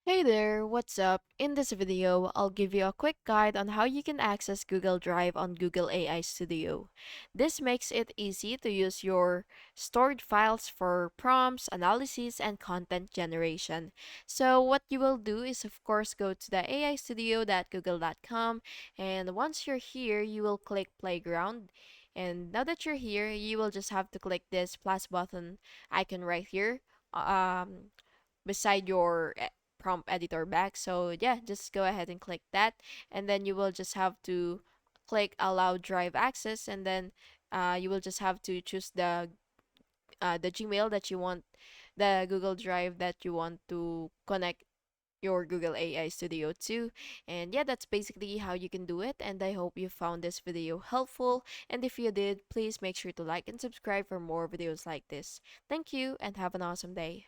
Hey there, what's up? In this video, I'll give you a quick guide on how you can access Google Drive on Google AI Studio. This makes it easy to use your stored files for prompts, analysis, and content generation. So what you will do is of course go to the aistudio.google.com, and once you're here, you will click Playground. And now that you're here, you will just have to click this plus button icon right here. Beside your prompt editor back. So yeah, just go ahead and click that, and then you will just have to click allow drive access, and then you will just have to choose the Gmail that you want, the Google Drive that you want to connect your Google AI Studio to. And yeah, that's basically how you can do it. And I hope you found this video helpful. And if you did, please make sure to like and subscribe for more videos like this. Thank you and have an awesome day.